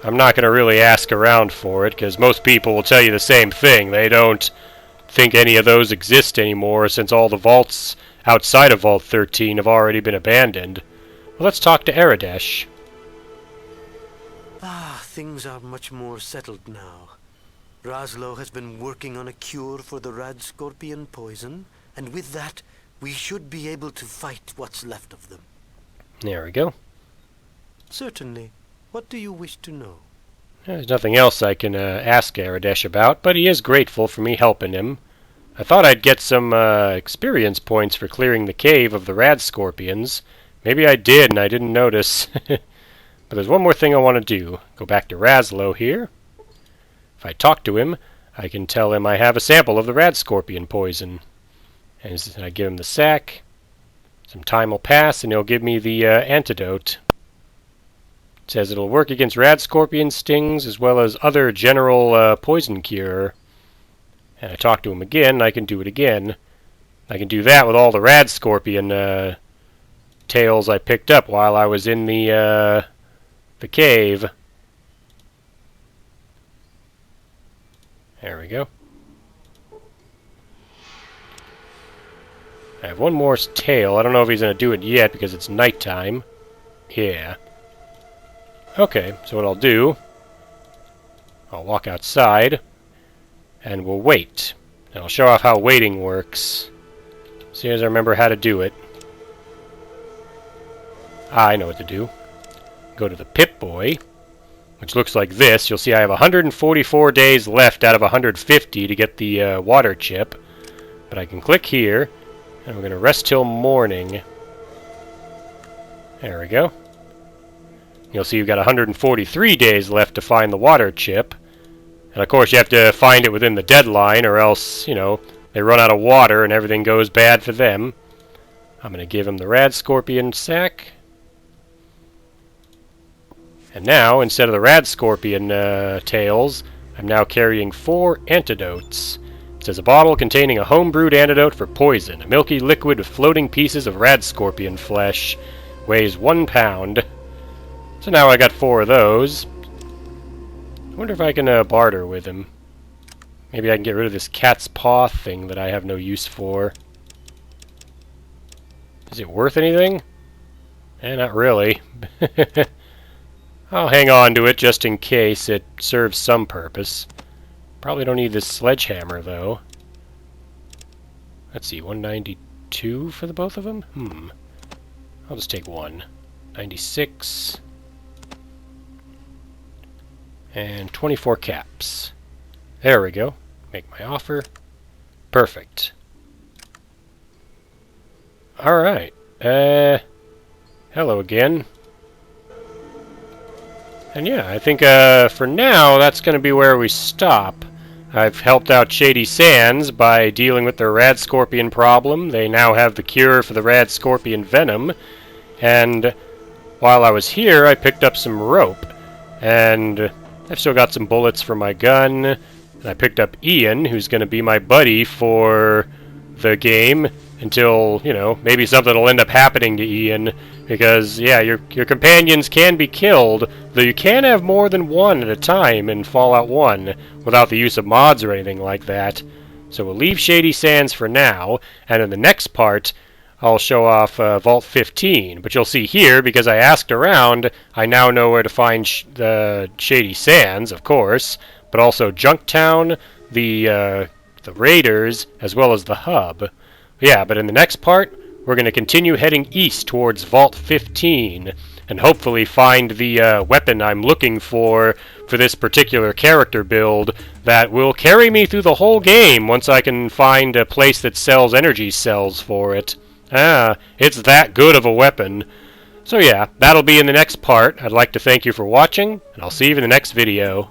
I'm not going to really ask around for it, because most people will tell you the same thing. They don't think any of those exist anymore, since all the vaults outside of Vault 13 have already been abandoned. Well, let's talk to Aradesh. Ah, things are much more settled now. Raslo has been working on a cure for the Rad Scorpion poison, and with that, we should be able to fight what's left of them. There we go. Certainly. What do you wish to know? There's nothing else I can ask Aradesh about, but he is grateful for me helping him. I thought I'd get some experience points for clearing the cave of the Rad Scorpions. Maybe I did and I didn't notice. But there's one more thing I want to do. Go back to Raslo here. If I talk to him, I can tell him I have a sample of the Rad Scorpion poison. And I give him the sack. Some time will pass and he'll give me the antidote. It says it'll work against Rad Scorpion stings as well as other general poison cure. And I talk to him again, and I can do it again. I can do that with all the Rad Scorpion tails I picked up while I was in the cave. There we go. I have one more tail. I don't know if he's going to do it yet because it's nighttime. Yeah. Okay, so what I'll do, I'll walk outside, and we'll wait. And I'll show off how waiting works. as soon as I remember how to do it. I know what to do. Go to the Pip-Boy, which looks like this. You'll see I have 144 days left out of 150 to get the water chip. But I can click here, and we're going to rest till morning. There we go. You'll see you've got 143 days left to find the water chip. And of course you have to find it within the deadline, or else, you know, they run out of water and everything goes bad for them. I'm going to give him the Rad Scorpion sack. And now, instead of the Rad Scorpion tails, I'm now carrying 4 antidotes. It says a bottle containing a home-brewed antidote for poison, a milky liquid with floating pieces of Rad Scorpion flesh, weighs 1 pound. So now I got 4 of those. I wonder if I can barter with him. Maybe I can get rid of this cat's paw thing that I have no use for. Is it worth anything? Not really. I'll hang on to it just in case it serves some purpose. Probably don't need this sledgehammer, though. Let's see, 192 for the both of them? I'll just take 1. 96. And 24 caps. There we go. Make my offer. Perfect. Alright. Hello again. And yeah, I think for now that's going to be where we stop. I've helped out Shady Sands by dealing with their Rad Scorpion problem. They now have the cure for the Rad Scorpion venom. And while I was here, I picked up some rope. And I've still got some bullets for my gun. And I picked up Ian, who's going to be my buddy for the game until, you know, maybe something will end up happening to Ian. Because, yeah, your companions can be killed, though you can have more than one at a time in Fallout 1 without the use of mods or anything like that. So we'll leave Shady Sands for now, and in the next part, I'll show off Vault 15. But you'll see here, because I asked around, I now know where to find the Shady Sands, of course, but also Junktown, the Raiders, as well as the hub. Yeah, but in the next part, we're going to continue heading east towards Vault 15, and hopefully find the weapon I'm looking for this particular character build that will carry me through the whole game once I can find a place that sells energy cells for it. It's that good of a weapon. So yeah, that'll be in the next part. I'd like to thank you for watching, and I'll see you in the next video.